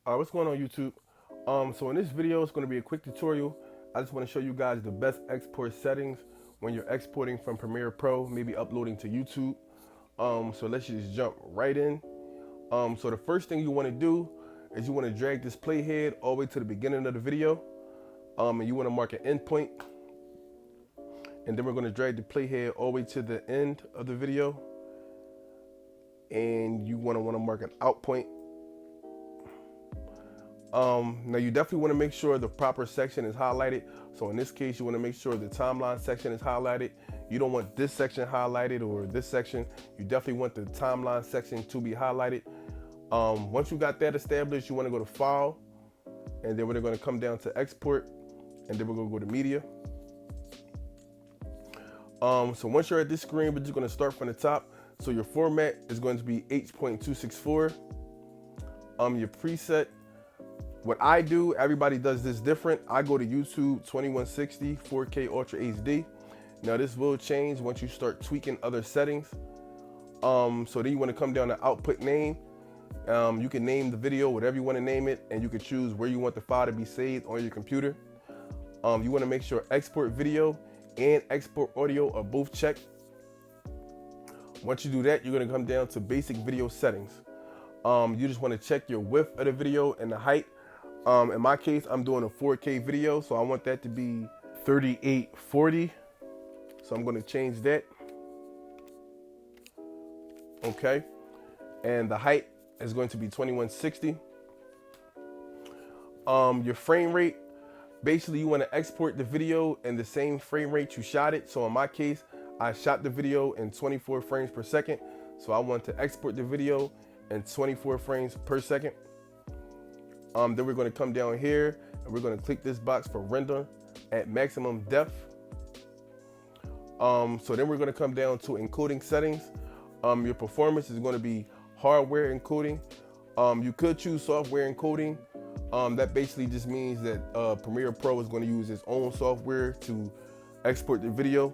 What's going on, YouTube? So in this video, it's going to be a quick tutorial. I just want to show you guys the best export settings when you're exporting from Premiere Pro, maybe uploading to YouTube. So let's just jump right in. So the first thing you want to do is you want to drag this playhead all the way to the beginning of the video. And you want to mark an endpoint. And then we're going to drag the playhead all the way to the end of the video. And you want to mark an out point. Now you definitely want to make sure the proper section is highlighted. So in this case, you want to make sure the timeline section is highlighted. You don't want this section highlighted or this section. You definitely want the timeline section to be highlighted. Once you got that established, you want to go to File, and then we're going to come down to Export, and then we're going to go to Media. So once you're at this screen, we're just going to start from the top. So your format is going to be H.264. Your preset. What I do, everybody does this different. I go to YouTube 2160 4K Ultra HD. Now this will change once you start tweaking other settings. So then you want to come down to output name. You can name the video whatever you want to name it, and you can choose where you want the file to be saved on your computer. You want to make sure export video and export audio are both checked. Once you do that, you're going to come down to basic video settings. You just want to check your width of the video and the height. In my case, I'm doing a 4K video, so I want that to be 3840. So I'm going to change that. Okay. And the height is going to be 2160. Your frame rate, basically you want to export the video in the same frame rate you shot it. So in my case, I shot the video in 24 frames per second. So I want to export the video in 24 frames per second. Then we're going to come down here and we're going to click this box for render at maximum depth. So then we're going to come down to encoding settings. Your performance is going to be hardware encoding. You could choose software encoding. That basically just means that Premiere Pro is going to use its own software to export the video.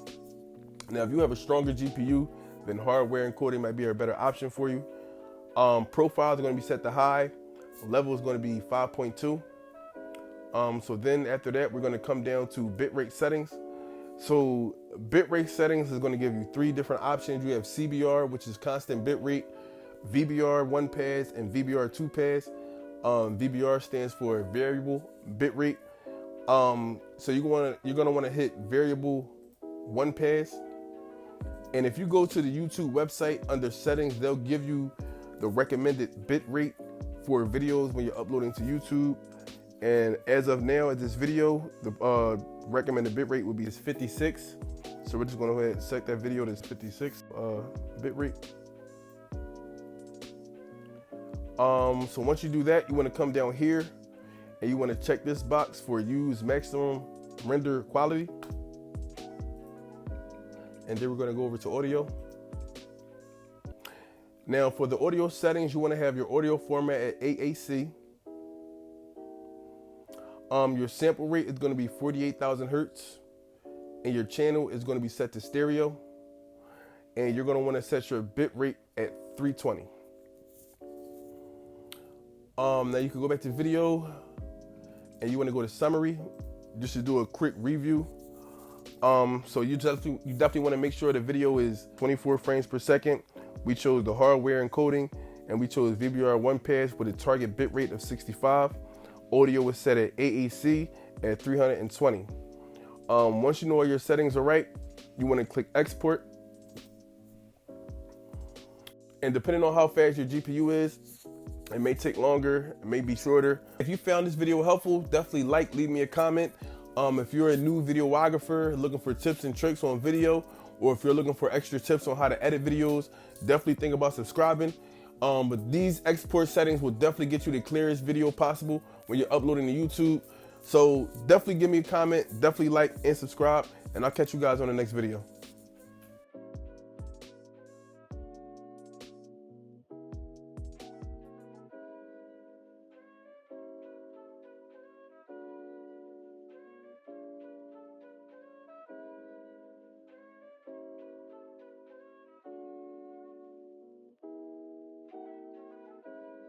Now, if you have a stronger GPU, then hardware encoding might be a better option for you. Profiles are going to be set to high. Level is going to be 5.2. So then after that, we're going to come down to bitrate settings. So bitrate settings is going to give you three different options. You have CBR, which is constant bitrate, VBR 1 pass, and VBR 2 pass. VBR stands for variable bitrate. So you're going to want to hit variable 1 pass. And if you go to the YouTube website under settings, they'll give you the recommended bitrate for videos when you're uploading to YouTube. And as of now, at this video, the recommended bitrate would be 56. So we're just going to go ahead and set that video to 56 bitrate. So once you do that, you want to come down here and you want to check this box for use maximum render quality. And then we're going to go over to audio. Now for the audio settings, you want to have your audio format at AAC. Your sample rate is going to be 48,000 hertz. And your channel is going to be set to stereo. And you're going to want to set your bit rate at 320. Now you can go back to video and you want to go to summary just to do a quick review. So you definitely want to make sure the video is 24 frames per second. We chose the hardware encoding and we chose VBR 1 pass with a target bit rate of 65. Audio was set at AAC at 320. Once you know all your settings are right, you want to click export. And depending on how fast your GPU is, it may take longer, it may be shorter. If you found this video helpful, definitely leave me a comment. If you're a new videographer looking for tips and tricks on video, or if you're looking for extra tips on how to edit videos, definitely think about subscribing. But these export settings will definitely get you the clearest video possible when you're uploading to YouTube. So definitely give me a comment, definitely like and subscribe, and I'll catch you guys on the next video.